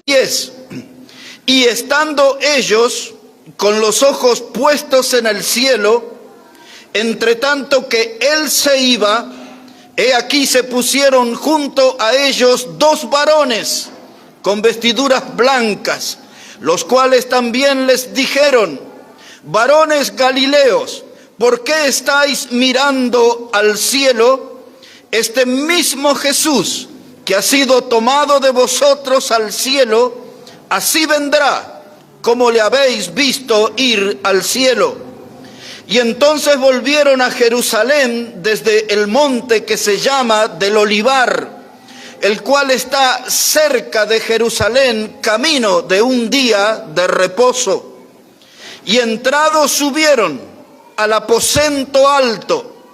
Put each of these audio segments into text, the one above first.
10. Y estando ellos con los ojos puestos en el cielo, entre tanto que él se iba, he aquí se pusieron junto a ellos dos varones con vestiduras blancas, los cuales también les dijeron: varones Galileos, ¿por qué estáis mirando al cielo? Este mismo Jesús que ha sido tomado de vosotros al cielo, así vendrá como le habéis visto ir al cielo. Y entonces volvieron a Jerusalén desde el monte que se llama del Olivar, el cual está cerca de Jerusalén, camino de un día de reposo. Y entrados subieron al aposento alto,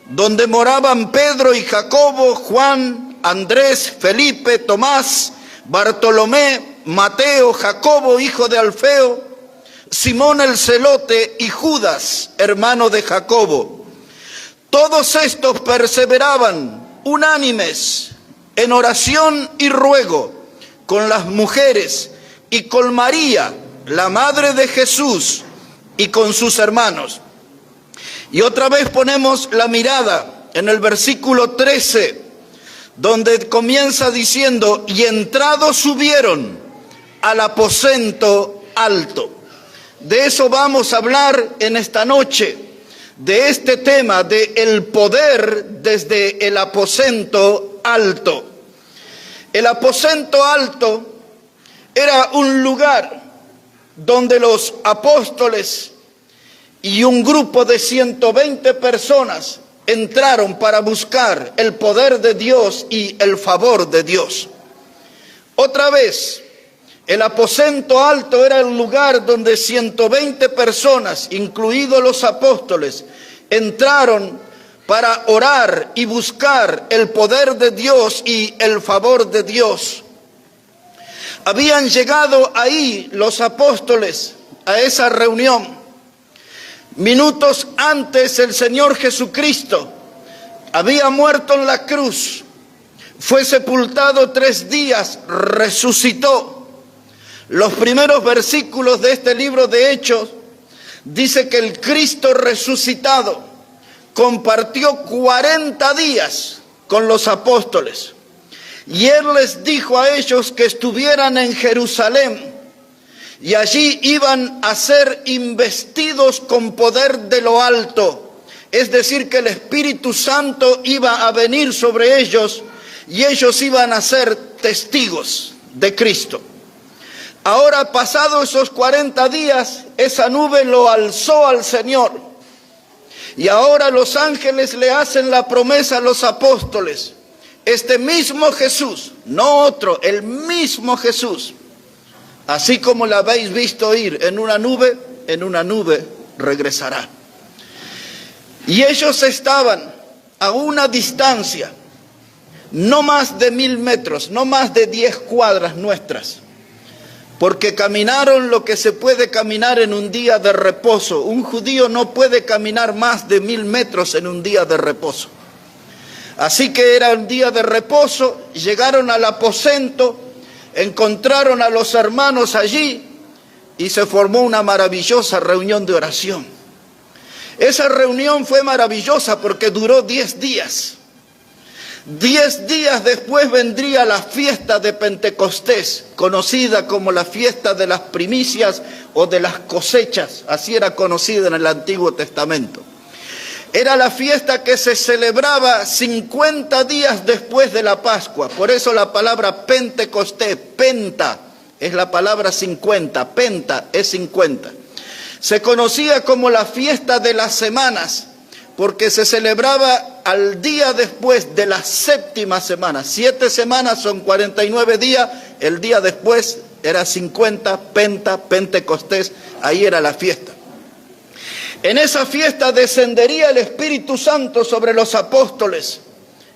donde moraban Pedro y Jacobo, Juan, Andrés, Felipe, Tomás, Bartolomé, Mateo, Jacobo, hijo de Alfeo, Simón el celote y Judas, hermano de Jacobo. Todos estos perseveraban unánimes en oración y ruego con las mujeres y con María, la madre de Jesús, y con sus hermanos. Y otra vez ponemos la mirada en el versículo 13, donde comienza diciendo: y entrados subieron al aposento alto. De eso vamos a hablar en esta noche, de este tema de el poder desde el aposento alto. El aposento alto era un lugar donde los apóstoles y un grupo de 120 personas entraron para buscar el poder de Dios y el favor de Dios. Otra vez, el aposento alto era el lugar donde 120 personas, incluidos los apóstoles, entraron para orar y buscar el poder de Dios y el favor de Dios. Habían llegado ahí los apóstoles a esa reunión. Minutos antes el Señor Jesucristo había muerto en la cruz, fue sepultado 3 días, resucitó. Los primeros versículos de este libro de Hechos dice que el Cristo resucitado compartió 40 días con los apóstoles. Y Él les dijo a ellos que estuvieran en Jerusalén y allí iban a ser investidos con poder de lo alto. Es decir, que el Espíritu Santo iba a venir sobre ellos y ellos iban a ser testigos de Cristo. Ahora, pasados esos 40 días, esa nube lo alzó al Señor. Y ahora los ángeles le hacen la promesa a los apóstoles. Este mismo Jesús, no otro, el mismo Jesús, así como la habéis visto ir en una nube regresará. Y ellos estaban a una distancia, no más de 1000 metros, no más de 10 cuadras nuestras, porque caminaron lo que se puede caminar en un día de reposo. Un judío no puede caminar más de 1000 metros en un día de reposo. Así que era un día de reposo, llegaron al aposento, encontraron a los hermanos allí y se formó una maravillosa reunión de oración. Esa reunión fue maravillosa porque duró 10 días. 10 días después vendría la fiesta de Pentecostés, conocida como la fiesta de las primicias o de las cosechas, así era conocida en el Antiguo Testamento. Era la fiesta que se celebraba 50 días después de la Pascua. Por eso la palabra Pentecostés, penta, es la palabra 50, penta es 50. Se conocía como la fiesta de las semanas, porque se celebraba al día después de la 7ª semana. 7 semanas son 49 días, el día después era 50, Pentecostés, ahí era la fiesta. En esa fiesta descendería el Espíritu Santo sobre los apóstoles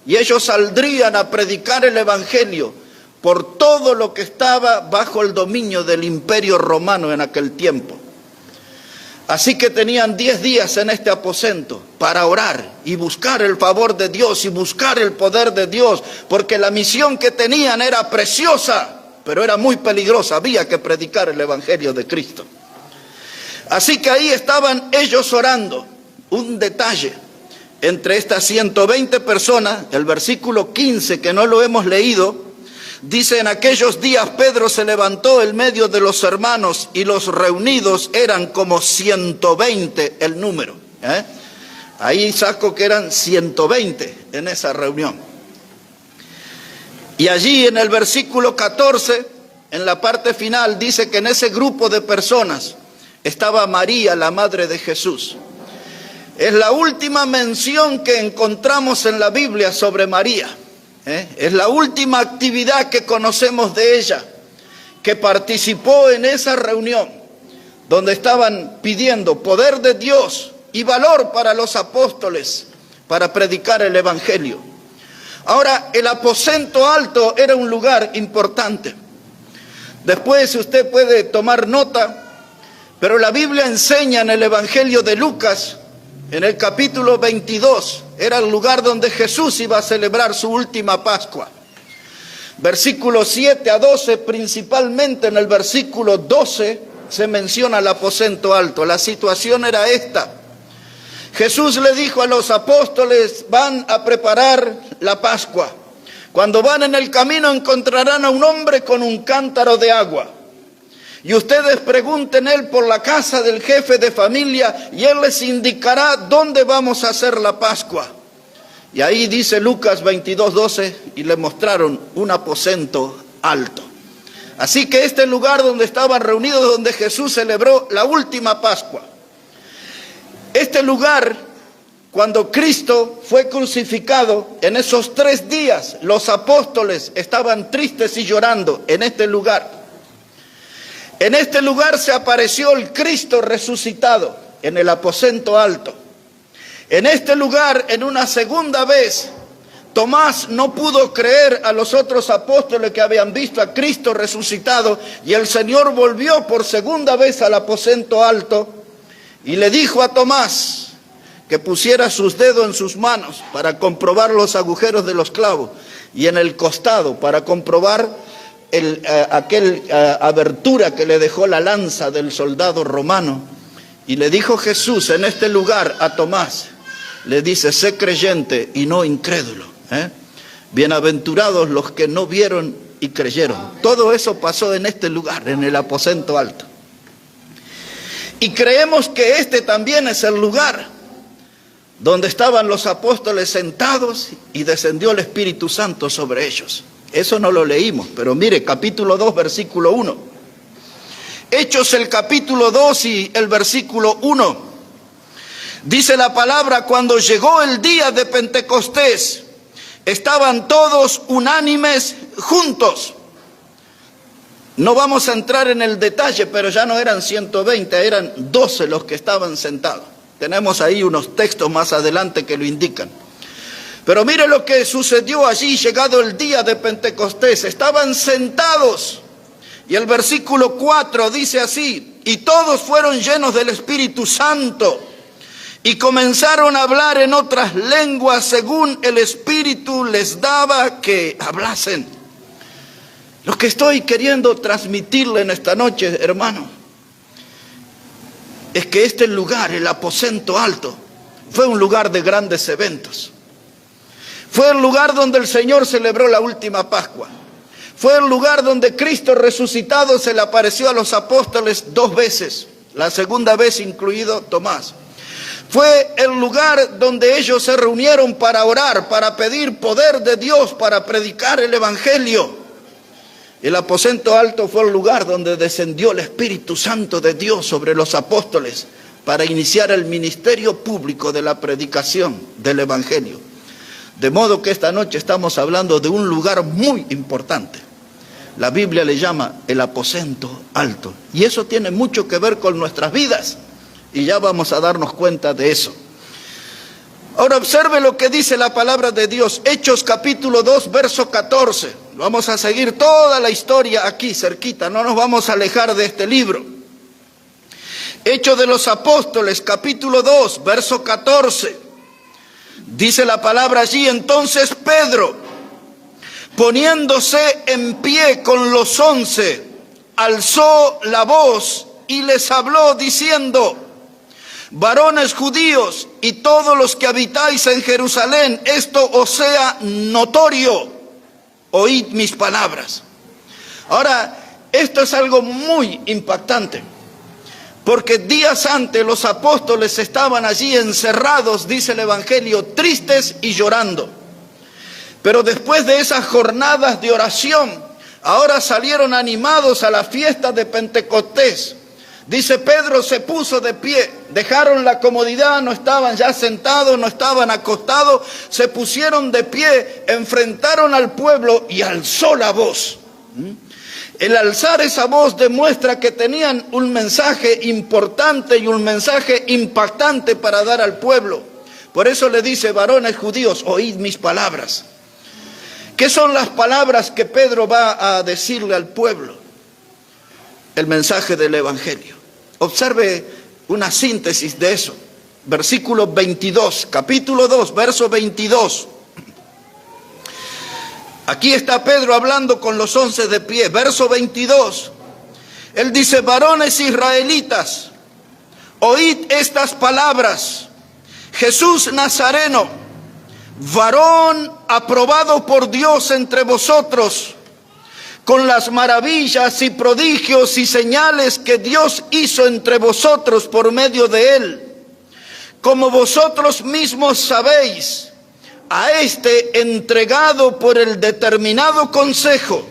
y ellos saldrían a predicar el Evangelio por todo lo que estaba bajo el dominio del Imperio Romano en aquel tiempo. Así que tenían 10 días en este aposento para orar y buscar el favor de Dios y buscar el poder de Dios, porque la misión que tenían era preciosa. pero era muy peligrosa, había que predicar el evangelio de Cristo. Así que ahí estaban ellos orando. Un detalle, entre estas 120 personas, el versículo 15, que no lo hemos leído, dice: en aquellos días Pedro se levantó en medio de los hermanos y los reunidos eran como 120 el número. Ahí saco que eran 120 en esa reunión. Y allí en el versículo 14, en la parte final, dice que en ese grupo de personas estaba María, la madre de Jesús. Es la última mención que encontramos en la Biblia sobre María. Es la última actividad que conocemos de ella, que participó en esa reunión, donde estaban pidiendo poder de Dios y valor para los apóstoles para predicar el evangelio. Ahora, el aposento alto era un lugar importante. Después usted puede tomar nota, pero la Biblia enseña en el Evangelio de Lucas, en el capítulo 22, era el lugar donde Jesús iba a celebrar su última Pascua. Versículos 7 a 12, principalmente en el versículo 12, se menciona el aposento alto. La situación era esta. Jesús le dijo a los apóstoles: van a preparar la Pascua. Cuando van en el camino encontrarán a un hombre con un cántaro de agua. Y ustedes pregunten él por la casa del jefe de familia y él les indicará dónde vamos a hacer la Pascua. Y ahí dice Lucas 22:12, y le mostraron un aposento alto. Así que este lugar donde estaban reunidos, donde Jesús celebró la última Pascua. Este lugar, cuando Cristo fue crucificado, en esos 3 días, los apóstoles estaban tristes y llorando en este lugar. En este lugar se apareció el Cristo resucitado, en el aposento alto. En este lugar, en una segunda vez, Tomás no pudo creer a los otros apóstoles que habían visto a Cristo resucitado, y el Señor volvió por segunda vez al aposento alto y le dijo a Tomás que pusiera sus dedos en sus manos para comprobar los agujeros de los clavos, y en el costado para comprobar aquella abertura que le dejó la lanza del soldado romano. Y le dijo Jesús en este lugar a Tomás, le dice: sé creyente y no incrédulo. Bienaventurados los que no vieron y creyeron. Todo eso pasó en este lugar, en el aposento alto. Y creemos que este también es el lugar donde estaban los apóstoles sentados y descendió el Espíritu Santo sobre ellos. Eso no lo leímos, pero mire, capítulo 2, versículo 1. Hechos el capítulo 2 y el versículo 1. Dice la palabra: cuando llegó el día de Pentecostés, estaban todos unánimes juntos. No vamos a entrar en el detalle, pero ya no eran 120, eran 12 los que estaban sentados. Tenemos ahí unos textos más adelante que lo indican. Pero mire lo que sucedió allí, llegado el día de Pentecostés. Estaban sentados. Y el versículo 4 dice así: y todos fueron llenos del Espíritu Santo y comenzaron a hablar en otras lenguas según el Espíritu les daba que hablasen. Lo que estoy queriendo transmitirle en esta noche, hermano, es que este lugar, el aposento alto, fue un lugar de grandes eventos. Fue el lugar donde el Señor celebró la última Pascua. Fue el lugar donde Cristo resucitado se le apareció a los apóstoles 2 veces, la segunda vez incluido Tomás. Fue el lugar donde ellos se reunieron para orar, para pedir poder de Dios, para predicar el evangelio. El aposento alto fue el lugar donde descendió el Espíritu Santo de Dios sobre los apóstoles para iniciar el ministerio público de la predicación del evangelio. De modo que esta noche estamos hablando de un lugar muy importante. La Biblia le llama el aposento alto. Y eso tiene mucho que ver con nuestras vidas. Y ya vamos a darnos cuenta de eso. Ahora observe lo que dice la palabra de Dios. Hechos capítulo 2, verso 14. Vamos a seguir toda la historia aquí cerquita. No nos vamos a alejar de este libro. Hechos de los Apóstoles capítulo 2, verso 14. Dice la palabra allí: entonces Pedro, poniéndose en pie con los 11, alzó la voz y les habló diciendo: varones judíos y todos los que habitáis en Jerusalén, esto os sea notorio, oíd mis palabras. Ahora, esto es algo muy impactante, porque días antes los apóstoles estaban allí encerrados, dice el Evangelio, tristes y llorando. Pero después de esas jornadas de oración, ahora salieron animados a la fiesta de Pentecostés. Dice, Pedro se puso de pie, dejaron la comodidad, no estaban ya sentados, no estaban acostados, se pusieron de pie, enfrentaron al pueblo y alzó la voz. El alzar esa voz demuestra que tenían un mensaje importante y un mensaje impactante para dar al pueblo. Por eso le dice, varones judíos, oíd mis palabras. ¿Qué son las palabras que Pedro va a decirle al pueblo? El mensaje del Evangelio. Observe una síntesis de eso. Versículo 22, capítulo 2, verso 22. Aquí está Pedro hablando con los 11 de pie. Verso 22. Él dice, varones israelitas, oíd estas palabras. Jesús Nazareno, varón aprobado por Dios entre vosotros, con las maravillas y prodigios y señales que Dios hizo entre vosotros por medio de él. Como vosotros mismos sabéis, a este entregado por el determinado consejo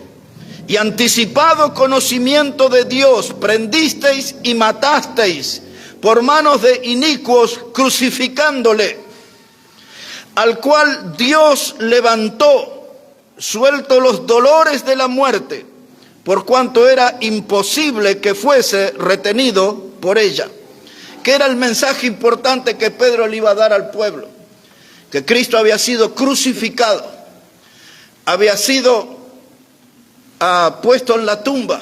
y anticipado conocimiento de Dios, prendisteis y matasteis por manos de inicuos, crucificándole, al cual Dios levantó, suelto los dolores de la muerte, por cuanto era imposible que fuese retenido por ella. ¿Qué era el mensaje importante que Pedro le iba a dar al pueblo? Que Cristo había sido crucificado, había sido puesto en la tumba.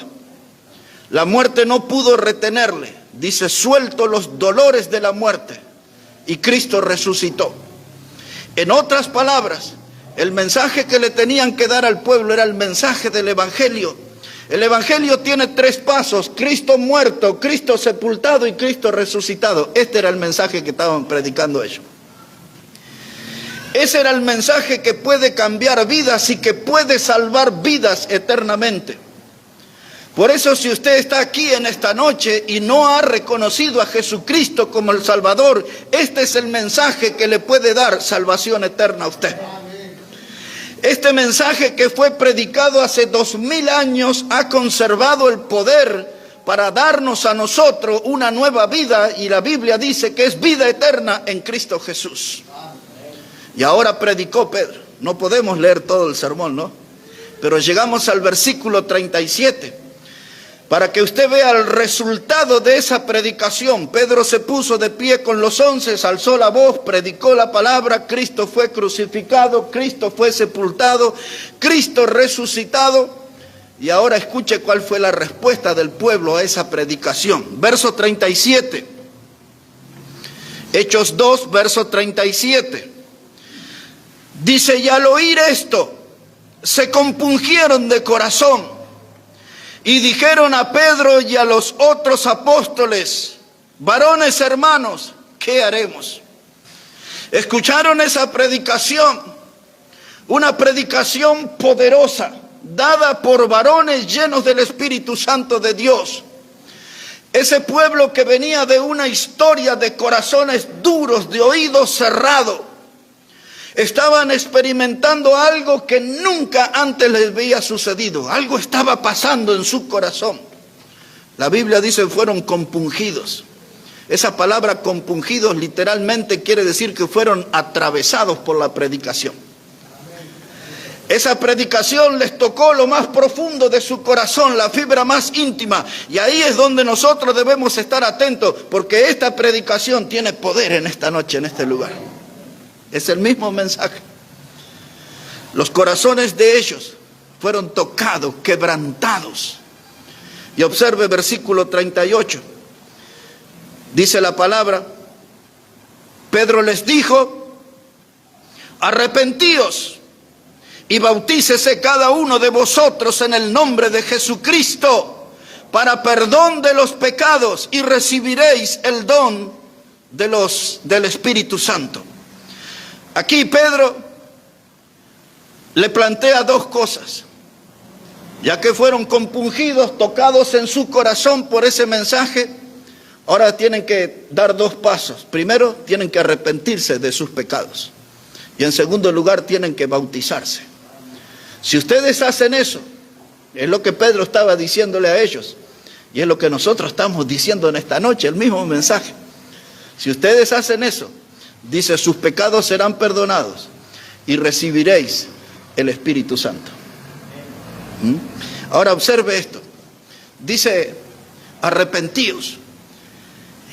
La muerte no pudo retenerle. Dice, suelto los dolores de la muerte, y Cristo resucitó. En otras palabras, el mensaje que le tenían que dar al pueblo era el mensaje del Evangelio. El Evangelio tiene 3 pasos: Cristo muerto, Cristo sepultado y Cristo resucitado. Este era el mensaje que estaban predicando ellos. Ese era el mensaje que puede cambiar vidas y que puede salvar vidas eternamente. Por eso, si usted está aquí en esta noche y no ha reconocido a Jesucristo como el Salvador, este es el mensaje que le puede dar salvación eterna a usted. Este mensaje que fue predicado hace 2000 años ha conservado el poder para darnos a nosotros una nueva vida, y la Biblia dice que es vida eterna en Cristo Jesús. Y ahora predicó Pedro. No podemos leer todo el sermón, ¿no? Pero llegamos al versículo 37. Para que usted vea el resultado de esa predicación. Pedro se puso de pie con los 11, alzó la voz, predicó la palabra, Cristo fue crucificado, Cristo fue sepultado, Cristo resucitado. Y ahora escuche cuál fue la respuesta del pueblo a esa predicación. Verso 37. Hechos 2, verso 37. Dice, y al oír esto, se compungieron de corazón. Y dijeron a Pedro y a los otros apóstoles, varones hermanos, ¿qué haremos? Escucharon esa predicación, una predicación poderosa, dada por varones llenos del Espíritu Santo de Dios. Ese pueblo que venía de una historia de corazones duros, de oídos cerrados, estaban experimentando algo que nunca antes les había sucedido. Algo estaba pasando en su corazón. La Biblia dice fueron compungidos. Esa palabra compungidos literalmente quiere decir que fueron atravesados por la predicación. Esa predicación les tocó lo más profundo de su corazón, la fibra más íntima. Y ahí es donde nosotros debemos estar atentos, porque esta predicación tiene poder en esta noche, en este lugar. Es el mismo mensaje. Los corazones de ellos fueron tocados, quebrantados. Y observe versículo 38. Dice la palabra, Pedro les dijo, arrepentíos y bautícese cada uno de vosotros en el nombre de Jesucristo para perdón de los pecados y recibiréis el don del Espíritu Santo. Aquí Pedro le plantea dos cosas, ya que fueron compungidos, tocados en su corazón por ese mensaje. Ahora tienen que dar dos pasos. Primero, tienen que arrepentirse de sus pecados. Y en segundo lugar, tienen que bautizarse. Si ustedes hacen eso, es lo que Pedro estaba diciéndole a ellos. Y es lo que nosotros estamos diciendo en esta noche, el mismo mensaje. Si ustedes hacen eso, dice, sus pecados serán perdonados y recibiréis el Espíritu Santo. Ahora observe esto. Dice, arrepentíos.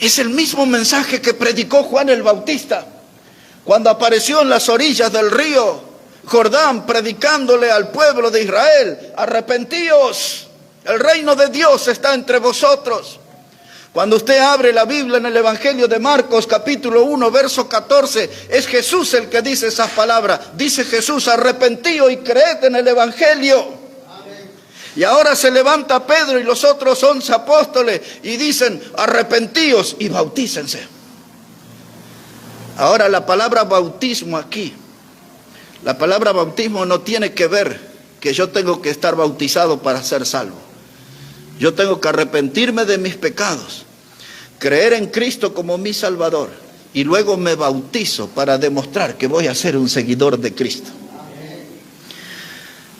Es el mismo mensaje que predicó Juan el Bautista cuando apareció en las orillas del río Jordán predicándole al pueblo de Israel: arrepentíos, el reino de Dios está entre vosotros. Cuando usted abre la Biblia en el Evangelio de Marcos capítulo 1 verso 14, es Jesús el que dice esas palabras. Dice Jesús: arrepentíos y creed en el Evangelio. Y ahora se levanta Pedro y los otros 11 apóstoles y dicen: arrepentíos y bautícense. Ahora la palabra bautismo aquí, la palabra bautismo no tiene que ver que yo tengo que estar bautizado para ser salvo. Yo tengo que arrepentirme de mis pecados, creer en Cristo como mi Salvador, y luego me bautizo para demostrar que voy a ser un seguidor de Cristo.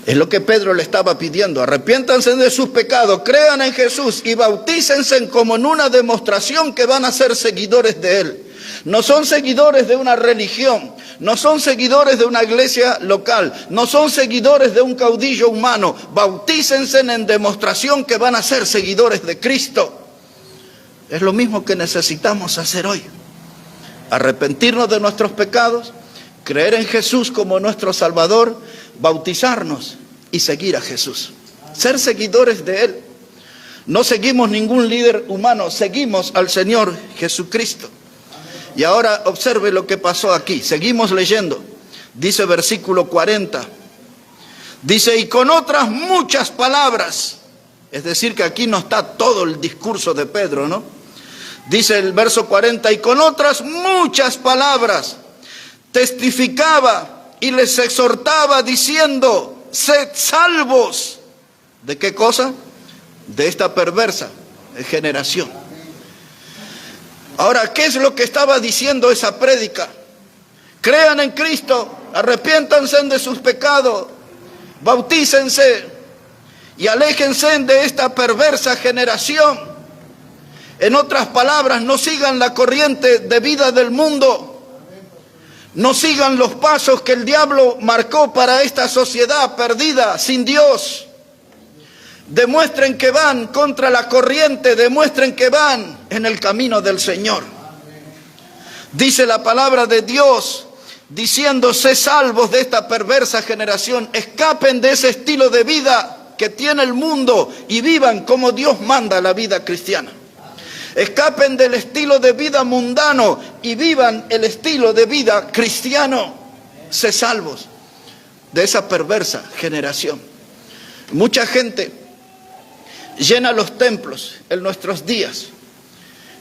Es lo que Pedro le estaba pidiendo: arrepiéntanse de sus pecados, crean en Jesús y bautícense como en una demostración que van a ser seguidores de Él. No son seguidores de una religión, no son seguidores de una iglesia local, no son seguidores de un caudillo humano. Bautícense en demostración que van a ser seguidores de Cristo. Es lo mismo que necesitamos hacer hoy: arrepentirnos de nuestros pecados, creer en Jesús como nuestro Salvador, bautizarnos y seguir a Jesús, ser seguidores de Él. No seguimos ningún líder humano, seguimos al Señor Jesucristo. Y ahora observe lo que pasó aquí. Seguimos leyendo. Dice versículo 40. Dice: y con otras muchas palabras. Es decir, que aquí no está todo el discurso de Pedro, ¿no? Dice el verso 40: y con otras muchas palabras testificaba y les exhortaba diciendo: sed salvos. ¿De qué cosa? De esta perversa generación. Ahora, ¿qué es lo que estaba diciendo esa prédica? Crean en Cristo, arrepiéntanse de sus pecados, bautícense y aléjense de esta perversa generación. En otras palabras, no sigan la corriente de vida del mundo. No sigan los pasos que el diablo marcó para esta sociedad perdida, sin Dios. Demuestren que van contra la corriente, demuestren que van en el camino del Señor. Dice la palabra de Dios, diciendo: sé salvos de esta perversa generación, escapen de ese estilo de vida que tiene el mundo y vivan como Dios manda la vida cristiana. Escapen del estilo de vida mundano y vivan el estilo de vida cristiano. Sé salvos de esa perversa generación. Mucha gente llena los templos en nuestros días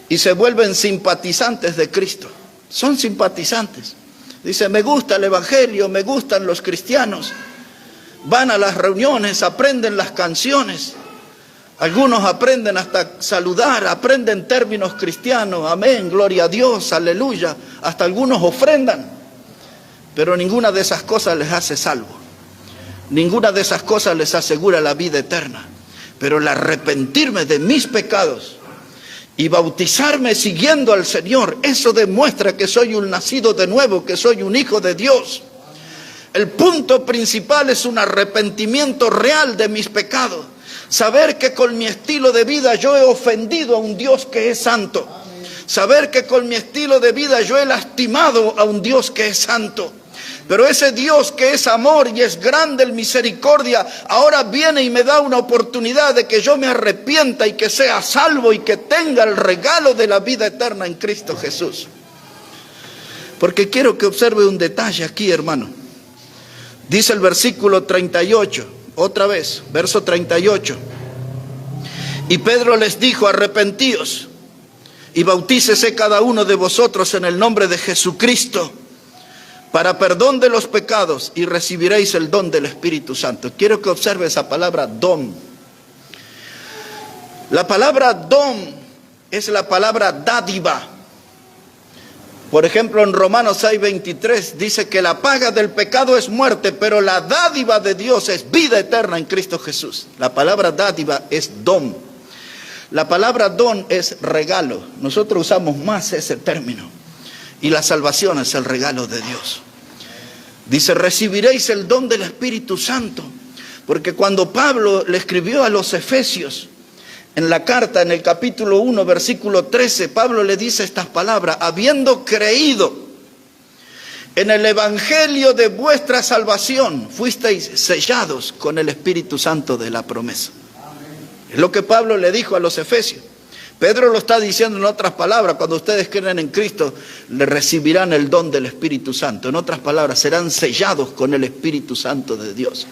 y se vuelven simpatizantes de Cristo. Son simpatizantes. Dice: me gusta el Evangelio, me gustan los cristianos. Van a las reuniones, aprenden las canciones. Algunos aprenden hasta saludar, aprenden términos cristianos. Amén, gloria a Dios, aleluya. Hasta algunos ofrendan. Pero ninguna de esas cosas les hace salvo. Ninguna de esas cosas les asegura la vida eterna. Pero el arrepentirme de mis pecados y bautizarme siguiendo al Señor, eso demuestra que soy un nacido de nuevo, que soy un hijo de Dios. El punto principal es un arrepentimiento real de mis pecados. Saber que con mi estilo de vida yo he ofendido a un Dios que es santo. Saber que con mi estilo de vida yo he lastimado a un Dios que es santo. Pero ese Dios que es amor y es grande en misericordia, ahora viene y me da una oportunidad de que yo me arrepienta y que sea salvo y que tenga el regalo de la vida eterna en Cristo Jesús. Porque quiero que observe un detalle aquí, hermano. Dice el versículo 38, otra vez, verso 38. Y Pedro les dijo: arrepentíos y bautícese cada uno de vosotros en el nombre de Jesucristo para perdón de los pecados, y recibiréis el don del Espíritu Santo. Quiero que observe esa palabra don. La palabra don es la palabra dádiva. Por ejemplo, en Romanos 6:23 dice que la paga del pecado es muerte, pero la dádiva de Dios es vida eterna en Cristo Jesús. La palabra dádiva es don. La palabra don es regalo. Nosotros usamos más ese término. Y la salvación es el regalo de Dios. Dice: recibiréis el don del Espíritu Santo. Porque cuando Pablo le escribió a los Efesios, en la carta, en el capítulo 1, versículo 13, Pablo le dice estas palabras: habiendo creído en el evangelio de vuestra salvación, fuisteis sellados con el Espíritu Santo de la promesa. Es lo que Pablo le dijo a los Efesios. Pedro lo está diciendo en otras palabras: cuando ustedes creen en Cristo, le recibirán el don del Espíritu Santo. En otras palabras, serán sellados con el Espíritu Santo de Dios.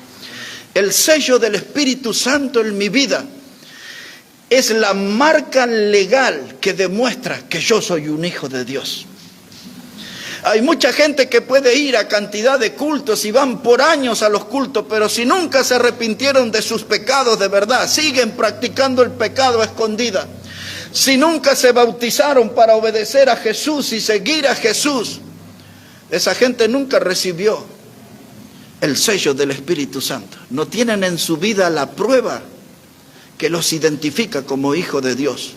El sello del Espíritu Santo en mi vida es la marca legal que demuestra que yo soy un hijo de Dios. Hay mucha gente que puede ir a cantidad de cultos y van por años a los cultos, pero si nunca se arrepintieron de sus pecados de verdad, siguen practicando el pecado a escondida. Si nunca se bautizaron para obedecer a Jesús y seguir a Jesús, esa gente nunca recibió el sello del Espíritu Santo. No tienen en su vida la prueba que los identifica como hijo de Dios.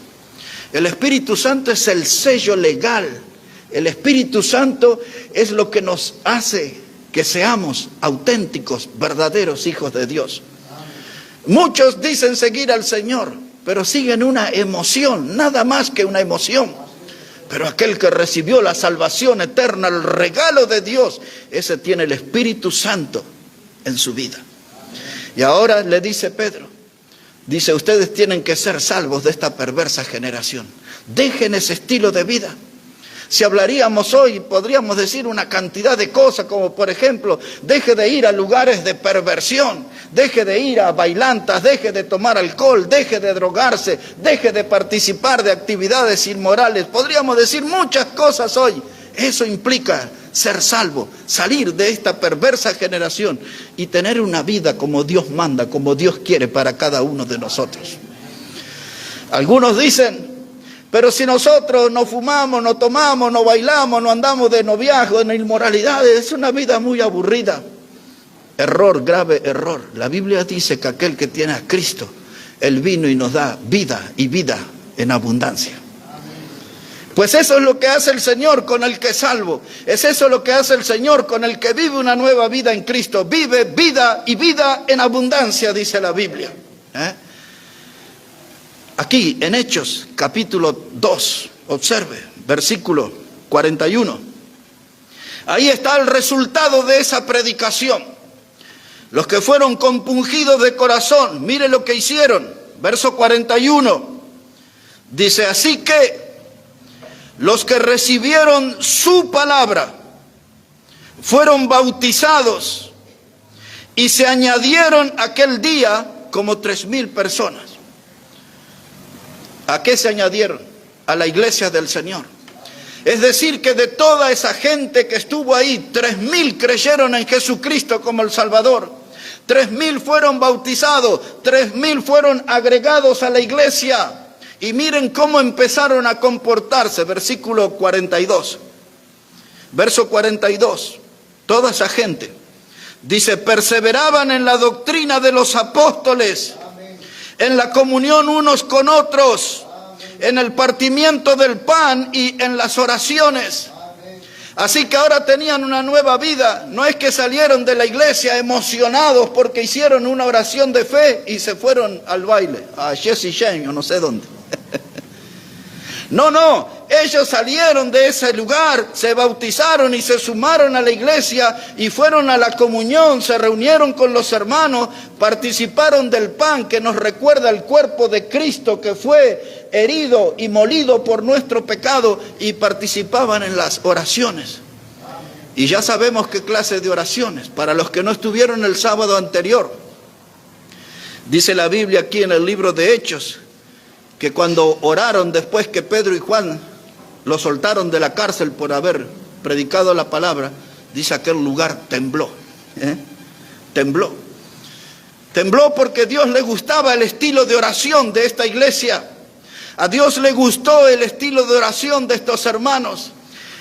El Espíritu Santo es el sello legal. El Espíritu Santo es lo que nos hace que seamos auténticos, verdaderos hijos de Dios. Muchos dicen seguir al Señor, pero siguen una emoción, nada más que una emoción. Pero aquel que recibió la salvación eterna, el regalo de Dios, ese tiene el Espíritu Santo en su vida. Y ahora le dice Pedro, dice: ustedes tienen que ser salvos de esta perversa generación. Dejen ese estilo de vida. Si hablaríamos hoy, podríamos decir una cantidad de cosas, como por ejemplo, deje de ir a lugares de perversión, deje de ir a bailantas, deje de tomar alcohol, deje de drogarse, deje de participar de actividades inmorales. Podríamos decir muchas cosas hoy. Eso implica ser salvo, salir de esta perversa generación y tener una vida como Dios manda, como Dios quiere para cada uno de nosotros. Algunos dicen: pero si nosotros no fumamos, no tomamos, no bailamos, no andamos de noviazgo, en inmoralidades, es una vida muy aburrida. Error, grave error. La Biblia dice que aquel que tiene a Cristo, Él vino y nos da vida, y vida en abundancia. Pues eso es lo que hace el Señor con el que es salvo. Es eso lo que hace el Señor con el que vive una nueva vida en Cristo. Vive vida y vida en abundancia, dice la Biblia. Aquí en Hechos capítulo 2, observe, versículo 41. Ahí está el resultado de esa predicación. Los que fueron compungidos de corazón, mire lo que hicieron. Verso 41. Dice: así que los que recibieron su palabra fueron bautizados y se añadieron aquel día como 3,000 personas. ¿A qué se añadieron? A la iglesia del Señor. Es decir, que de toda esa gente que estuvo ahí, 3,000 creyeron en Jesucristo como el Salvador. 3,000 fueron bautizados, 3,000 fueron agregados a la iglesia. Y miren cómo empezaron a comportarse. Versículo 42. Verso 42. Toda esa gente, dice, perseveraban en la doctrina de los apóstoles, en la comunión unos con otros, en el partimiento del pan y en las oraciones. Así que ahora tenían una nueva vida. No es que salieron de la iglesia emocionados porque hicieron una oración de fe y se fueron al baile, a Jesse James o no sé dónde. No, ellos salieron de ese lugar, se bautizaron y se sumaron a la iglesia y fueron a la comunión, se reunieron con los hermanos, participaron del pan que nos recuerda el cuerpo de Cristo que fue herido y molido por nuestro pecado, y participaban en las oraciones. Y ya sabemos qué clase de oraciones. Para los que no estuvieron el sábado anterior, dice la Biblia aquí en el libro de Hechos, que cuando oraron después que Pedro y Juan lo soltaron de la cárcel por haber predicado la palabra, dice aquel lugar tembló. Tembló. Tembló porque a Dios le gustaba el estilo de oración de esta iglesia. A Dios le gustó el estilo de oración de estos hermanos.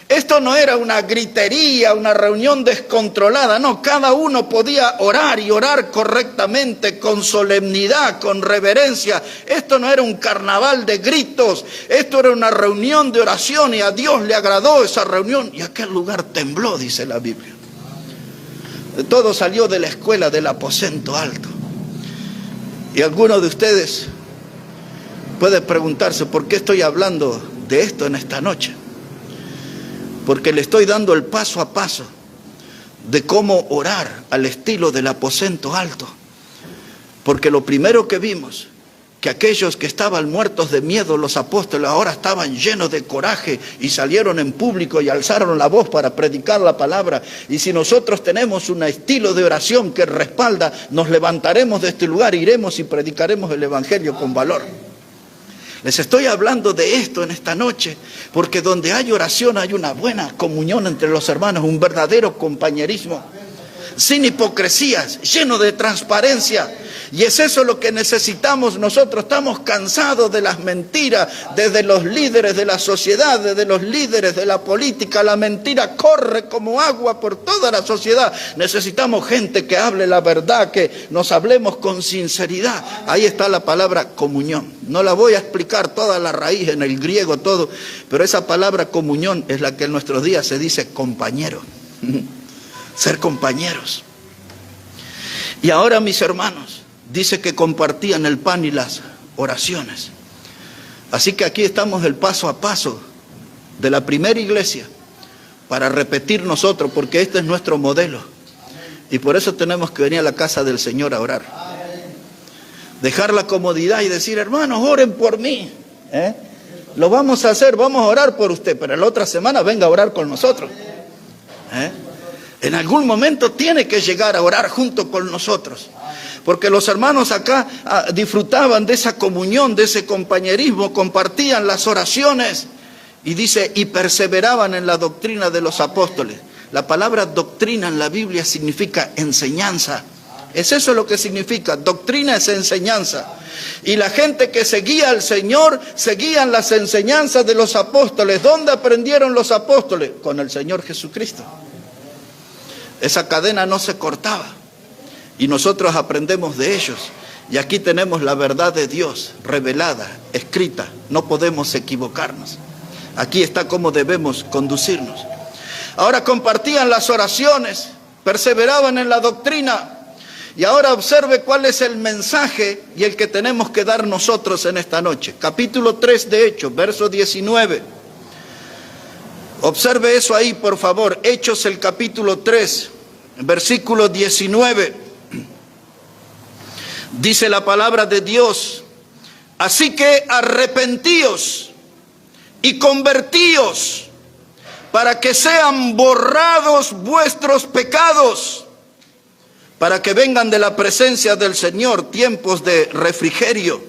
Esto no era una gritería, una reunión descontrolada, no, cada uno podía orar y orar correctamente, con solemnidad, con reverencia. Esto no era un carnaval de gritos, esto era una reunión de oración y a Dios le agradó esa reunión. Y aquel lugar tembló, dice la Biblia. Todo salió de la escuela del aposento alto. Y alguno de ustedes puede preguntarse, ¿por qué estoy hablando de esto en esta noche? Porque le estoy dando el paso a paso de cómo orar al estilo del aposento alto. Porque lo primero que vimos, que aquellos que estaban muertos de miedo, los apóstoles, ahora estaban llenos de coraje y salieron en público y alzaron la voz para predicar la palabra. Y si nosotros tenemos un estilo de oración que respalda, nos levantaremos de este lugar, iremos y predicaremos el evangelio con valor. Les estoy hablando de esto en esta noche, porque donde hay oración hay una buena comunión entre los hermanos, un verdadero compañerismo, sin hipocresías, lleno de transparencia. Y es eso lo que necesitamos nosotros. Estamos cansados de las mentiras, desde los líderes de la sociedad, desde los líderes de la política. La mentira corre como agua por toda la sociedad. Necesitamos gente que hable la verdad, que nos hablemos con sinceridad. Ahí está la palabra comunión. No la voy a explicar toda la raíz en el griego, todo, pero esa palabra comunión es la que en nuestros días se dice compañero. Ser compañeros. Y ahora, mis hermanos, dice que compartían el pan y las oraciones. Así que aquí estamos el paso a paso de la primera iglesia para repetir nosotros, porque este es nuestro modelo. Y por eso tenemos que venir a la casa del Señor a orar. Dejar la comodidad y decir, hermanos, oren por mí. Lo vamos a hacer, vamos a orar por usted, pero la otra semana venga a orar con nosotros. En algún momento tiene que llegar a orar junto con nosotros. Porque los hermanos acá disfrutaban de esa comunión, de ese compañerismo, compartían las oraciones. Y dice, y perseveraban en la doctrina de los apóstoles. La palabra doctrina en la Biblia significa enseñanza. Es eso lo que significa, doctrina es enseñanza. Y la gente que seguía al Señor, seguían las enseñanzas de los apóstoles. ¿Dónde aprendieron los apóstoles? Con el Señor Jesucristo. Esa cadena no se cortaba. Y nosotros aprendemos de ellos. Y aquí tenemos la verdad de Dios revelada, escrita. No podemos equivocarnos. Aquí está cómo debemos conducirnos. Ahora compartían las oraciones, perseveraban en la doctrina. Y ahora observe cuál es el mensaje y el que tenemos que dar nosotros en esta noche. Capítulo 3 de Hechos, verso 19. Observe eso ahí, por favor. Hechos, el capítulo 3, versículo 19. Dice la palabra de Dios: así que arrepentíos y convertíos para que sean borrados vuestros pecados, para que vengan de la presencia del Señor tiempos de refrigerio,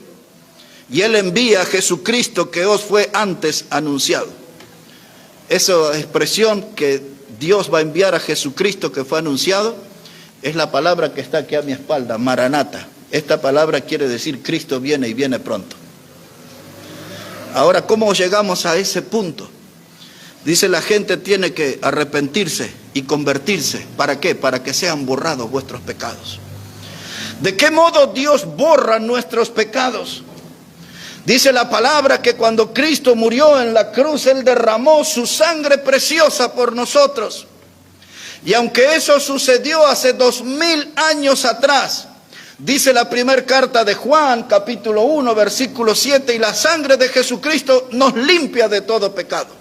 y Él envía a Jesucristo que os fue antes anunciado. Esa expresión que Dios va a enviar a Jesucristo que fue anunciado, es la palabra que está aquí a mi espalda, Maranata. Esta palabra quiere decir Cristo viene y viene pronto. Ahora, ¿cómo llegamos a ese punto? Dice, la gente tiene que arrepentirse y convertirse. ¿Para qué? Para que sean borrados vuestros pecados. ¿De qué modo Dios borra nuestros pecados? Dice la palabra que cuando Cristo murió en la cruz, Él derramó su sangre preciosa por nosotros. Y aunque eso sucedió hace 2000 años atrás, dice la primera carta de Juan, capítulo 1, versículo 7, y la sangre de Jesucristo nos limpia de todo pecado.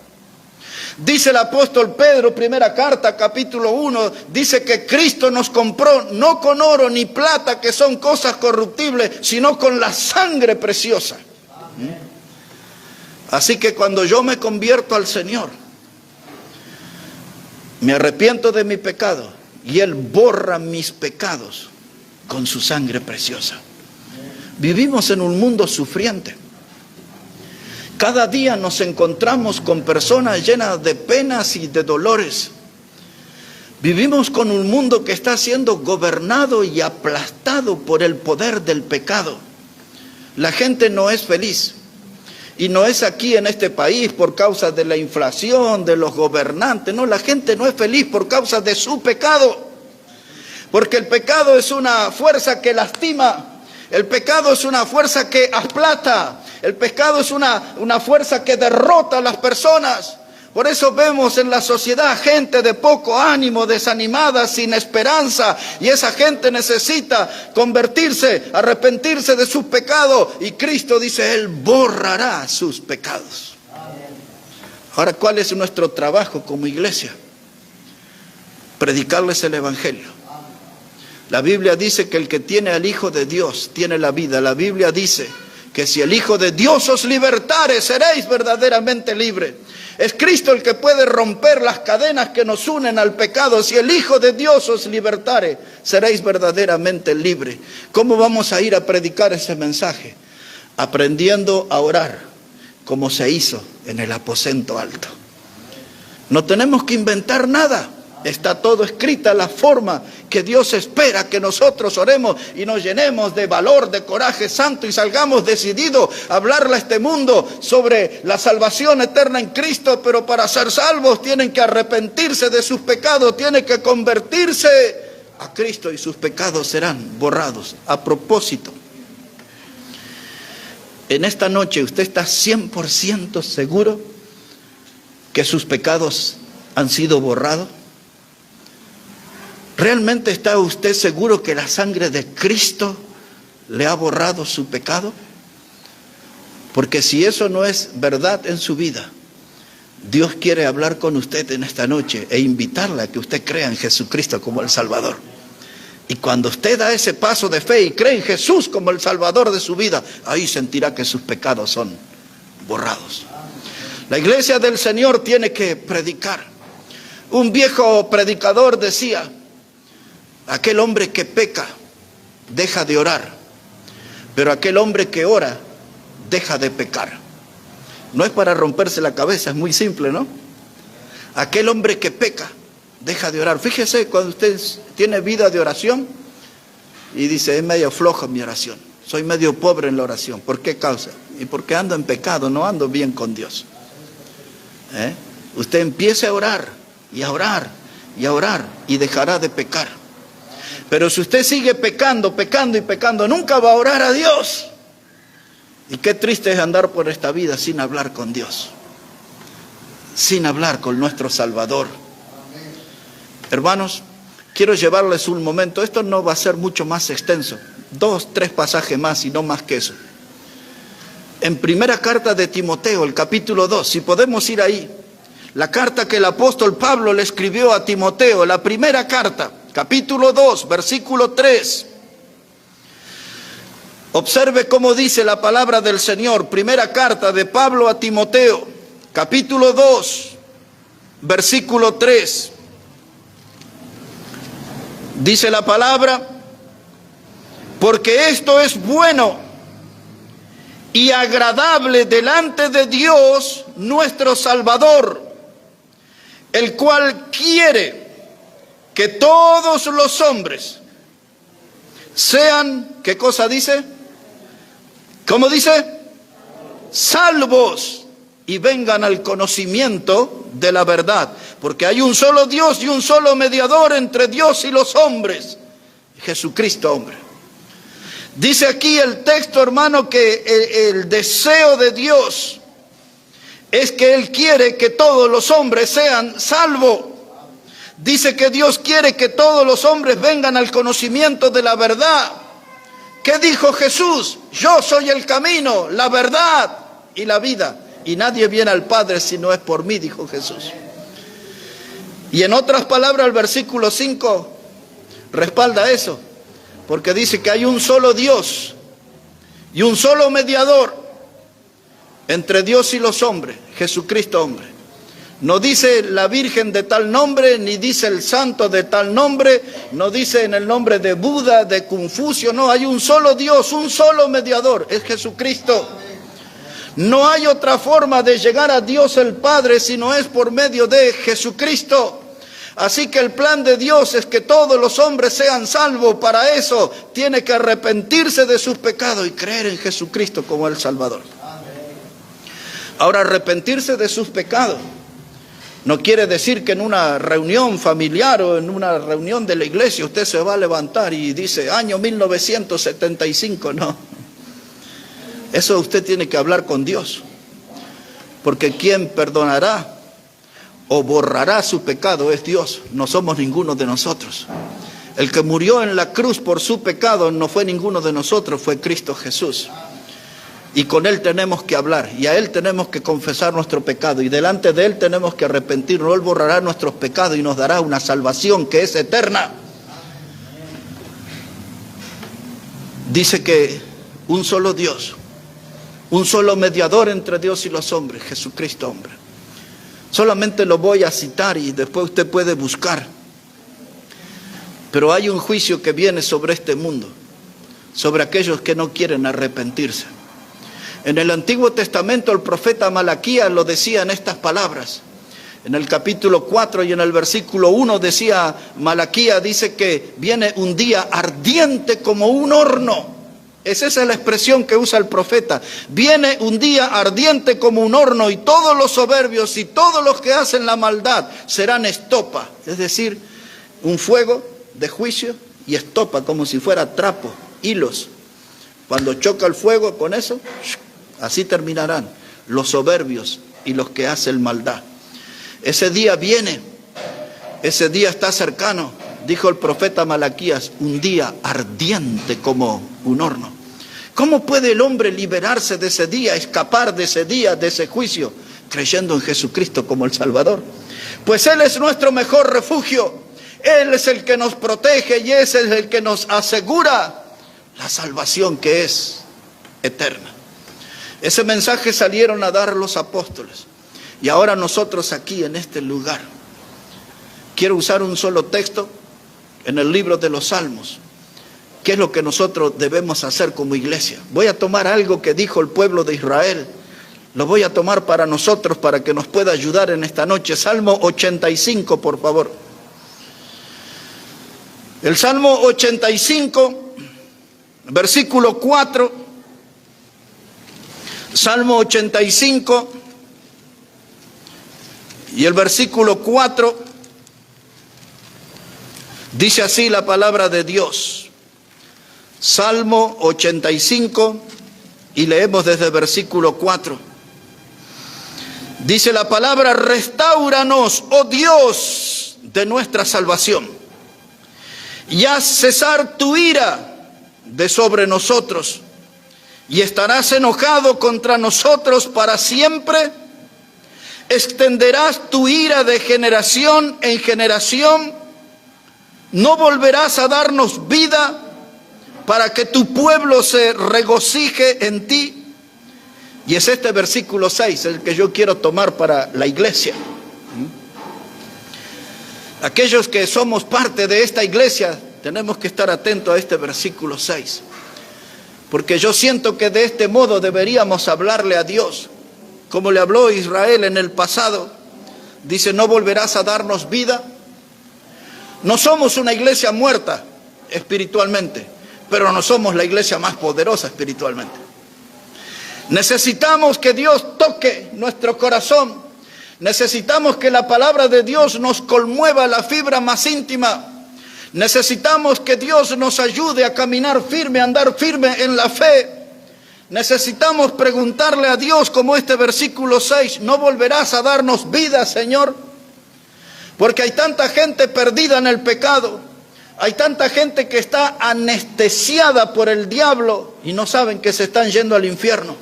Dice el apóstol Pedro, primera carta, capítulo 1, dice que Cristo nos compró no con oro ni plata, que son cosas corruptibles, sino con la sangre preciosa. Así que cuando yo me convierto al Señor, Me arrepiento de mi pecado y Él borra mis pecados con su sangre preciosa. Vivimos en un mundo sufriente. Cada día nos encontramos con personas llenas de penas y de dolores. Vivimos con un mundo que está siendo gobernado y aplastado por el poder del pecado. La gente no es feliz. Y no es aquí en este país por causa de la inflación, de los gobernantes. No, la gente no es feliz por causa de su pecado. Porque el pecado es una fuerza que lastima. El pecado es una fuerza que aplasta. El pecado es una fuerza que derrota a las personas. Por eso vemos en la sociedad gente de poco ánimo, desanimada, sin esperanza. Y esa gente necesita convertirse, arrepentirse de sus pecados. Y Cristo dice, Él borrará sus pecados. Ahora, ¿cuál es nuestro trabajo como iglesia? Predicarles el Evangelio. La Biblia dice que el que tiene al Hijo de Dios tiene la vida. La Biblia dice que si el Hijo de Dios os libertare, seréis verdaderamente libres. Es Cristo el que puede romper las cadenas que nos unen al pecado. Si el Hijo de Dios os libertare, seréis verdaderamente libres. ¿Cómo vamos a ir a predicar ese mensaje? Aprendiendo a orar, como se hizo en el aposento alto. No tenemos que inventar nada. Está todo escrita la forma que Dios espera que nosotros oremos y nos llenemos de valor, de coraje santo y salgamos decididos a hablarle a este mundo sobre la salvación eterna en Cristo. Pero para ser salvos tienen que arrepentirse de sus pecados, tienen que convertirse a Cristo y sus pecados serán borrados. A propósito, en esta noche usted está 100% seguro que sus pecados han sido borrados. ¿Realmente está usted seguro que la sangre de Cristo le ha borrado su pecado? Porque si eso no es verdad en su vida, Dios quiere hablar con usted en esta noche e invitarle a que usted crea en Jesucristo como el Salvador. Y cuando usted da ese paso de fe y cree en Jesús como el Salvador de su vida, ahí sentirá que sus pecados son borrados. La iglesia del Señor tiene que predicar. Un viejo predicador decía, aquel hombre que peca deja de orar, pero aquel hombre que ora deja de pecar. No es para romperse la cabeza, es muy simple, ¿no? Aquel hombre que peca deja de orar. Fíjese cuando usted tiene vida de oración y dice, es medio flojo mi oración, soy medio pobre en la oración. ¿Por qué causa? Y porque ando en pecado, no ando bien con Dios. Usted empiece a orar y a orar y a orar y dejará de pecar. Pero si usted sigue pecando, pecando y pecando, nunca va a orar a Dios. Y qué triste es andar por esta vida sin hablar con Dios, sin hablar con nuestro Salvador. Hermanos, quiero llevarles un momento, esto no va a ser mucho más extenso, 2, 3 pasajes más y no más que eso. En primera carta de Timoteo, el capítulo 2, si podemos ir ahí, la carta que el apóstol Pablo le escribió a Timoteo, la primera carta, capítulo 2, versículo 3. Observe cómo dice la palabra del Señor. Primera carta de Pablo a Timoteo, capítulo 2, versículo 3. Dice la palabra, porque esto es bueno y agradable delante de Dios nuestro Salvador, el cual quiere que todos los hombres sean, ¿qué cosa dice? ¿Cómo dice? Salvos y vengan al conocimiento de la verdad. Porque hay un solo Dios y un solo mediador entre Dios y los hombres, Jesucristo hombre. Dice aquí el texto, hermano, que el deseo de Dios es que Él quiere que todos los hombres sean salvos. Dice que Dios quiere que todos los hombres vengan al conocimiento de la verdad. ¿Qué dijo Jesús? Yo soy el camino, la verdad y la vida. Y nadie viene al Padre si no es por mí, dijo Jesús. Y en otras palabras, el versículo 5 respalda eso. Porque dice que hay un solo Dios y un solo mediador entre Dios y los hombres, Jesucristo hombre. No dice la Virgen de tal nombre, ni dice el santo de tal nombre, no dice en el nombre de Buda, de Confucio, no, hay un solo Dios, un solo mediador, es Jesucristo. No hay otra forma de llegar a Dios el Padre si no es por medio de Jesucristo. Así que el plan de Dios es que todos los hombres sean salvos. Para eso tiene que arrepentirse de sus pecados y creer en Jesucristo como el Salvador. Ahora, arrepentirse de sus pecados no quiere decir que en una reunión familiar o en una reunión de la iglesia usted se va a levantar y dice, año 1975, no. Eso usted tiene que hablar con Dios. Porque quien perdonará o borrará su pecado es Dios, no somos ninguno de nosotros. El que murió en la cruz por su pecado no fue ninguno de nosotros, fue Cristo Jesús. Y con Él tenemos que hablar, y a Él tenemos que confesar nuestro pecado, y delante de Él tenemos que arrepentirnos. Él borrará nuestros pecados y nos dará una salvación que es eterna. Dice que un solo Dios, un solo mediador entre Dios y los hombres, Jesucristo hombre. Solamente lo voy a citar y después usted puede buscar. Pero hay un juicio que viene sobre este mundo, sobre aquellos que no quieren arrepentirse. En el Antiguo Testamento el profeta Malaquías lo decía en estas palabras. En el capítulo 4 y en el versículo 1 decía Malaquías, dice que viene un día ardiente como un horno. Esa es la expresión que usa el profeta. Viene un día ardiente como un horno y todos los soberbios y todos los que hacen la maldad serán estopa. Es decir, un fuego de juicio y estopa como si fuera trapo, hilos. Cuando choca el fuego con eso, así terminarán los soberbios y los que hacen maldad. Ese día viene, ese día está cercano, dijo el profeta Malaquías, un día ardiente como un horno. ¿Cómo puede el hombre liberarse de ese día, escapar de ese día, de ese juicio? Creyendo en Jesucristo como el Salvador. Pues Él es nuestro mejor refugio, Él es el que nos protege y es el que nos asegura la salvación que es eterna. Ese mensaje salieron a dar los apóstoles. Y ahora nosotros aquí en este lugar, quiero usar un solo texto en el libro de los Salmos. ¿Qué es lo que nosotros debemos hacer como iglesia? Voy a tomar algo que dijo el pueblo de Israel. Lo voy a tomar para nosotros, para que nos pueda ayudar en esta noche. Salmo 85, por favor. El Salmo 85, versículo 4. Salmo 85 y el versículo 4 dice así la palabra de Dios. Salmo 85 y leemos desde el versículo 4. Dice la palabra: restáuranos, oh Dios, de nuestra salvación, y haz cesar tu ira de sobre nosotros. Y estarás enojado contra nosotros para siempre. Extenderás tu ira de generación en generación. No volverás a darnos vida para que tu pueblo se regocije en ti. Y es este versículo 6 el que yo quiero tomar para la iglesia. Aquellos que somos parte de esta iglesia tenemos que estar atentos a este versículo 6. Porque yo siento que de este modo deberíamos hablarle a Dios, como le habló Israel en el pasado. Dice: no volverás a darnos vida. No somos una iglesia muerta espiritualmente, pero no somos la iglesia más poderosa espiritualmente. Necesitamos que Dios toque nuestro corazón. Necesitamos que la palabra de Dios nos conmueva la fibra más íntima. Necesitamos que Dios nos ayude a caminar firme, a andar firme en la fe. Necesitamos preguntarle a Dios, como este versículo 6, ¿no volverás a darnos vida, Señor? Porque hay tanta gente perdida en el pecado. Hay tanta gente que está anestesiada por el diablo y no saben que se están yendo al infierno.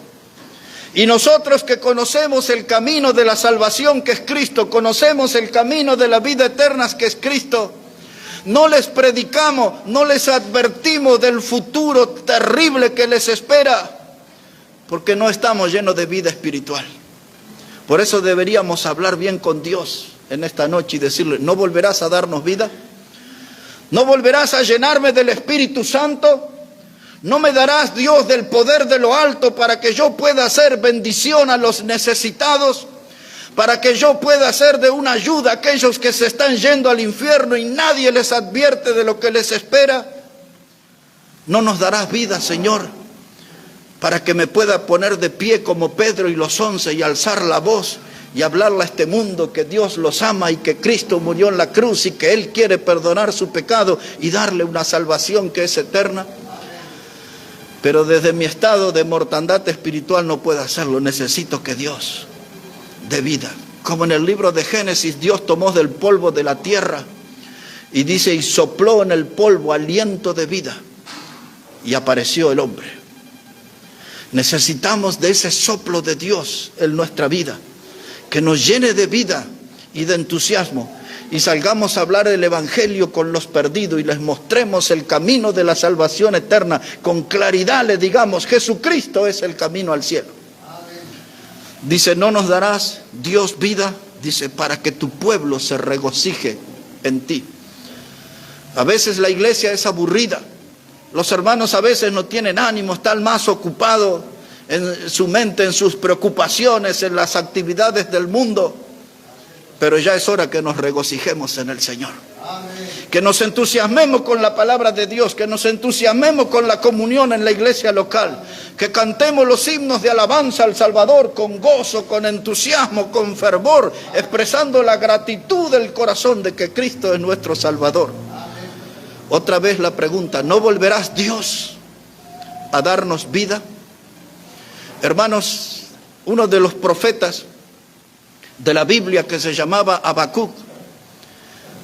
Y nosotros que conocemos el camino de la salvación que es Cristo, conocemos el camino de la vida eterna que es Cristo, no les predicamos, no les advertimos del futuro terrible que les espera, porque no estamos llenos de vida espiritual. Por eso deberíamos hablar bien con Dios en esta noche y decirle, ¿no volverás a darnos vida? ¿No volverás a llenarme del Espíritu Santo? ¿No me darás, Dios, del poder de lo alto para que yo pueda hacer bendición a los necesitados? Para que yo pueda ser de una ayuda a aquellos que se están yendo al infierno y nadie les advierte de lo que les espera. ¿No nos darás vida, Señor, para que me pueda poner de pie como Pedro y los 11 y alzar la voz y hablarle a este mundo que Dios los ama y que Cristo murió en la cruz y que Él quiere perdonar su pecado y darle una salvación que es eterna? Pero desde mi estado de mortandad espiritual no puedo hacerlo. Necesito que Dios dé vida. Como en el libro de Génesis, Dios tomó del polvo de la tierra y dice, y sopló en el polvo aliento de vida y apareció el hombre. Necesitamos de ese soplo de Dios en nuestra vida, que nos llene de vida y de entusiasmo y salgamos a hablar del Evangelio con los perdidos y les mostremos el camino de la salvación eterna. Con claridad le digamos, Jesucristo es el camino al cielo. Dice, ¿no nos darás, Dios, vida? Dice, para que tu pueblo se regocije en ti. A veces la iglesia es aburrida. Los hermanos a veces no tienen ánimo, están más ocupados en su mente, en sus preocupaciones, en las actividades del mundo. Pero ya es hora que nos regocijemos en el Señor. Amén. Que nos entusiasmemos con la palabra de Dios, que nos entusiasmemos con la comunión en la iglesia local, que cantemos los himnos de alabanza al Salvador con gozo, con entusiasmo, con fervor, expresando la gratitud del corazón de que Cristo es nuestro Salvador. Amén. Otra vez la pregunta, ¿no volverás, Dios, a darnos vida? Hermanos, uno de los profetas de la Biblia que se llamaba Habacuc,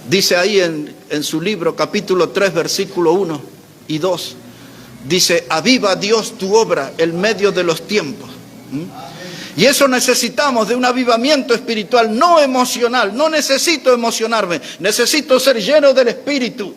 dice ahí en su libro capítulo 3 versículo 1 y 2, dice, aviva Dios tu obra en medio de los tiempos. Y eso necesitamos, de un avivamiento espiritual, no emocional. No necesito emocionarme, necesito ser lleno del Espíritu.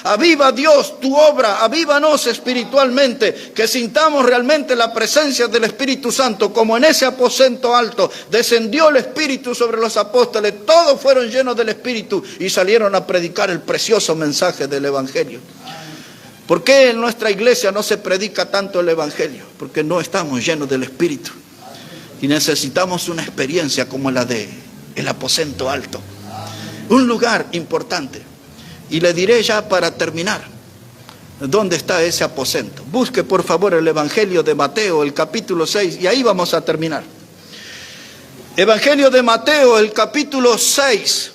Aviva Dios tu obra, avívanos espiritualmente, que sintamos realmente la presencia del Espíritu Santo, como en ese aposento alto descendió el Espíritu sobre los apóstoles, todos fueron llenos del Espíritu y salieron a predicar el precioso mensaje del Evangelio. ¿Por qué en nuestra iglesia no se predica tanto el Evangelio? Porque no estamos llenos del Espíritu. Y necesitamos una experiencia como la de el aposento alto. Un lugar importante. Y le diré ya para terminar, ¿dónde está ese aposento? Busque por favor el Evangelio de Mateo, el capítulo 6, y ahí vamos a terminar. Evangelio de Mateo, el capítulo 6.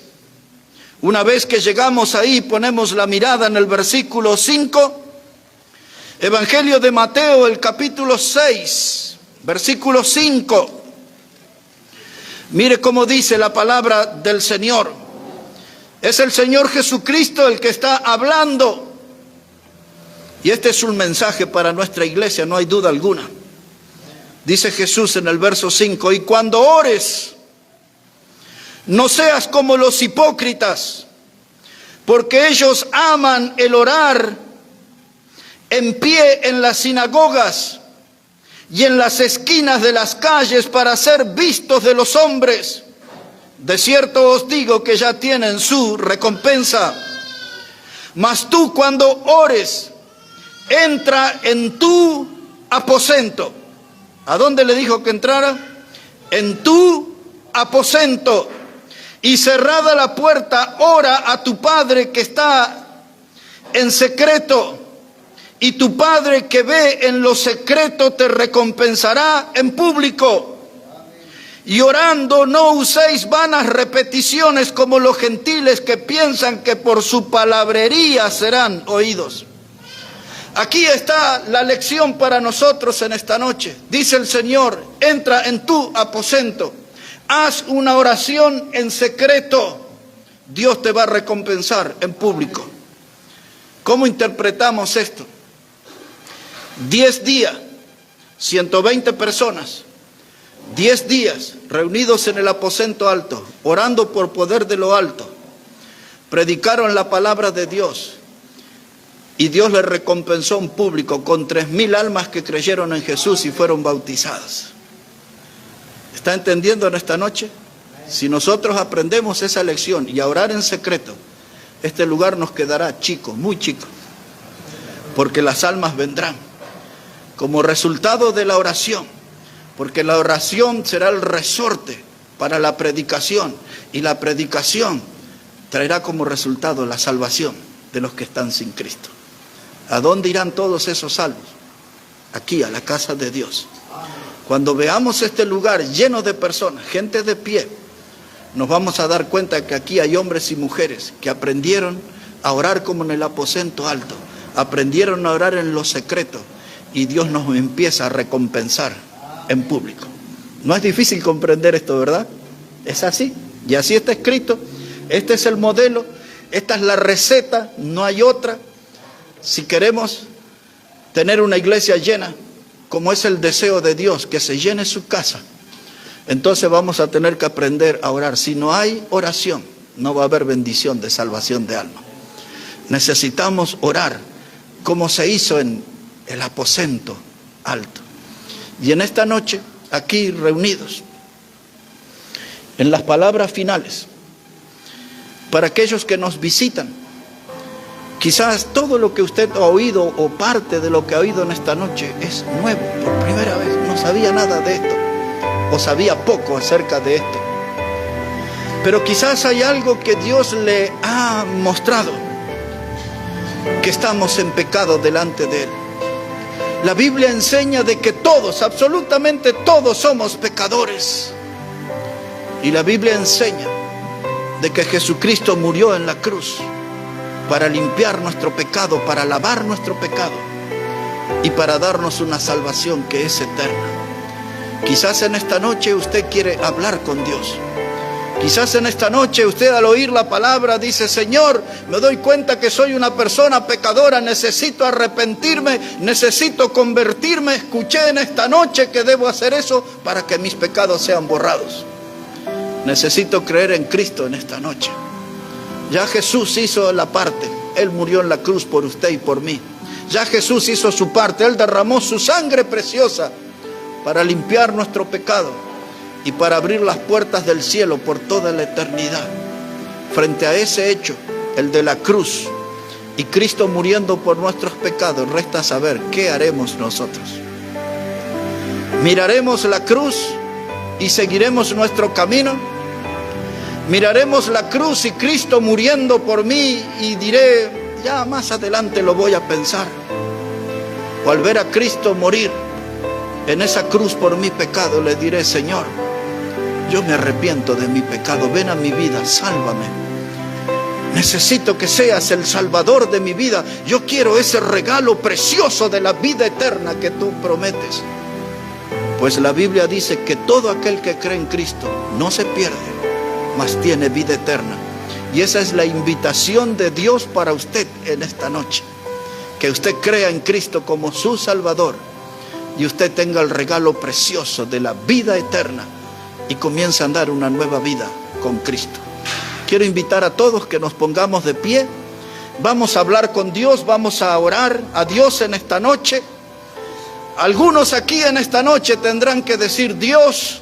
Una vez que llegamos ahí, ponemos la mirada en el versículo 5. Evangelio de Mateo, el capítulo 6. Versículo 5. Mire cómo dice la palabra del Señor. Es el Señor Jesucristo el que está hablando. Y este es un mensaje para nuestra iglesia, no hay duda alguna. Dice Jesús en el verso 5, y cuando ores, no seas como los hipócritas, porque ellos aman el orar en pie en las sinagogas y en las esquinas de las calles para ser vistos de los hombres. De cierto os digo que ya tienen su recompensa. Mas tú cuando ores, entra en tu aposento. ¿A dónde le dijo que entrara? En tu aposento. Y cerrada la puerta, ora a tu Padre que está en secreto. Y tu Padre que ve en lo secreto te recompensará en público. Y orando no uséis vanas repeticiones como los gentiles que piensan que por su palabrería serán oídos. Aquí está la lección para nosotros en esta noche. Dice el Señor, entra en tu aposento. Haz una oración en secreto. Dios te va a recompensar en público. ¿Cómo interpretamos esto? 10 días, 120 personas, 10 días reunidos en el aposento alto, orando por poder de lo alto, predicaron la palabra de Dios y Dios les recompensó en público con 3,000 almas que creyeron en Jesús y fueron bautizadas. ¿Está entendiendo en esta noche? Si nosotros aprendemos esa lección y a orar en secreto, este lugar nos quedará chico, muy chico, porque las almas vendrán como resultado de la oración, porque la oración será el resorte para la predicación, y la predicación traerá como resultado la salvación de los que están sin Cristo. ¿A dónde irán todos esos salvos? Aquí, a la casa de Dios. Cuando veamos este lugar lleno de personas, gente de pie, nos vamos a dar cuenta que aquí hay hombres y mujeres que aprendieron a orar como en el aposento alto, aprendieron a orar en lo secreto, y Dios nos empieza a recompensar en público. No es difícil comprender esto, ¿verdad? Es así, y así está escrito. Este es el modelo, esta es la receta, no hay otra. Si queremos tener una iglesia llena, como es el deseo de Dios, que se llene su casa, entonces vamos a tener que aprender a orar. Si no hay oración, no va a haber bendición de salvación de alma. Necesitamos orar como se hizo en el aposento alto. Y en esta noche, aquí reunidos, en las palabras finales, para aquellos que nos visitan, quizás todo lo que usted ha oído o parte de lo que ha oído en esta noche es nuevo, por primera vez, no sabía nada de esto, o sabía poco acerca de esto. Pero quizás hay algo que Dios le ha mostrado, que estamos en pecado delante de Él. La Biblia enseña de que todos, absolutamente todos somos pecadores. Y la Biblia enseña de que Jesucristo murió en la cruz para limpiar nuestro pecado, para lavar nuestro pecado y para darnos una salvación que es eterna. Quizás en esta noche usted quiere hablar con Dios. Quizás en esta noche usted al oír la palabra dice: Señor, me doy cuenta que soy una persona pecadora, necesito arrepentirme, necesito convertirme. Escuché en esta noche que debo hacer eso para que mis pecados sean borrados. Necesito creer en Cristo en esta noche. Ya Jesús hizo la parte, Él murió en la cruz por usted y por mí. Ya Jesús hizo su parte, Él derramó su sangre preciosa para limpiar nuestro pecado y para abrir las puertas del cielo por toda la eternidad. Frente a ese hecho, el de la cruz, y Cristo muriendo por nuestros pecados, resta saber qué haremos nosotros. ¿Miraremos la cruz y seguiremos nuestro camino? ¿Miraremos la cruz y Cristo muriendo por mí y diré, ya más adelante lo voy a pensar? O al ver a Cristo morir en esa cruz por mi pecado, le diré: Señor, yo me arrepiento de mi pecado, ven a mi vida, sálvame. Necesito que seas el Salvador de mi vida. Yo quiero ese regalo precioso de la vida eterna que tú prometes. Pues la Biblia dice que todo aquel que cree en Cristo no se pierde, mas tiene vida eterna. Y esa es la invitación de Dios para usted en esta noche. Que usted crea en Cristo como su Salvador y usted tenga el regalo precioso de la vida eterna y comience a andar una nueva vida con Cristo. Quiero invitar a todos que nos pongamos de pie. Vamos a hablar con Dios, vamos a orar a Dios en esta noche. Algunos aquí en esta noche tendrán que decir: Dios,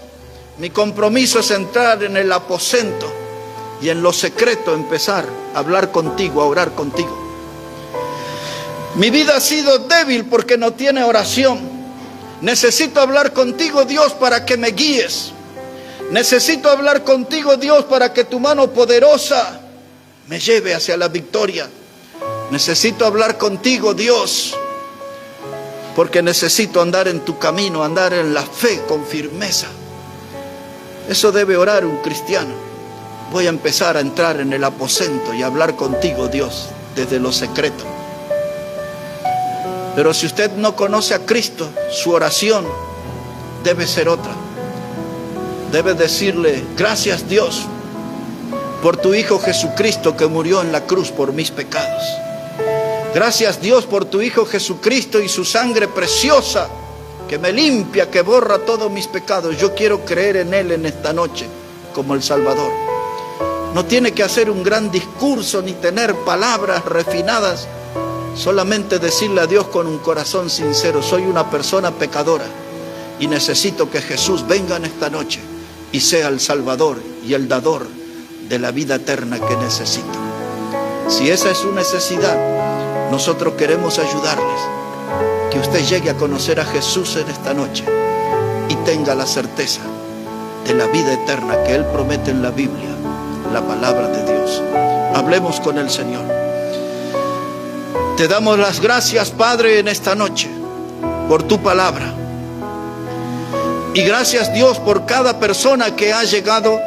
mi compromiso es entrar en el aposento y en lo secreto empezar a hablar contigo, a orar contigo. Mi vida ha sido débil porque no tiene oración. Necesito hablar contigo, Dios, para que me guíes. Necesito hablar contigo, Dios, para que tu mano poderosa me lleve hacia la victoria. Necesito hablar contigo, Dios, porque necesito andar en tu camino, andar en la fe con firmeza. Eso debe orar un cristiano. Voy a empezar a entrar en el aposento y a hablar contigo, Dios, desde lo secreto. Pero si usted no conoce a Cristo, su oración debe ser otra. Debe decirle: gracias, Dios, por tu Hijo Jesucristo que murió en la cruz por mis pecados. Gracias, Dios, por tu Hijo Jesucristo y su sangre preciosa que me limpia, que borra todos mis pecados. Yo quiero creer en Él en esta noche como el Salvador. No tiene que hacer un gran discurso ni tener palabras refinadas. Solamente decirle a Dios con un corazón sincero: soy una persona pecadora y necesito que Jesús venga en esta noche y sea el Salvador y el dador de la vida eterna que necesito. Si esa es su necesidad, nosotros queremos ayudarles. Que usted llegue a conocer a Jesús en esta noche y tenga la certeza de la vida eterna que Él promete en la Biblia, la palabra de Dios. Hablemos con el Señor. Te damos las gracias, Padre, en esta noche por tu palabra. Y gracias, Dios, por cada persona que ha llegado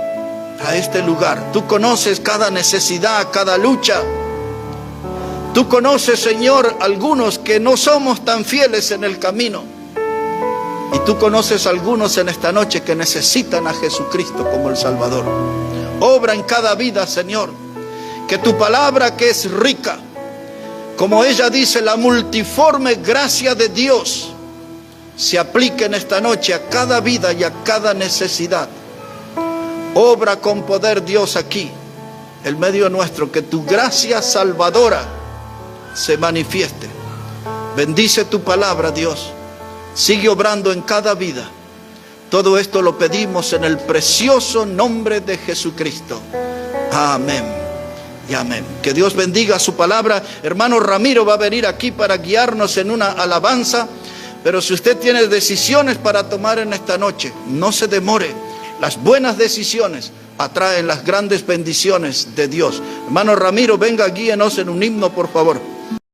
a este lugar. Tú conoces cada necesidad, cada lucha. Tú conoces, Señor, algunos que no somos tan fieles en el camino. Y tú conoces algunos en esta noche que necesitan a Jesucristo como el Salvador. Obra en cada vida, Señor. Que tu palabra, que es rica, como ella dice, la multiforme gracia de Dios, se aplique en esta noche a cada vida y a cada necesidad. Obra con poder, Dios, aquí, en medio nuestro, que tu gracia salvadora se manifieste. Bendice tu palabra, Dios. Sigue obrando en cada vida. Todo esto lo pedimos en el precioso nombre de Jesucristo. Amén y amén. Que Dios bendiga su palabra. Hermano Ramiro va a venir aquí para guiarnos en una alabanza. Pero si usted tiene decisiones para tomar en esta noche, no se demore. Las buenas decisiones atraen las grandes bendiciones de Dios. Hermano Ramiro, venga, guíenos en un himno, por favor.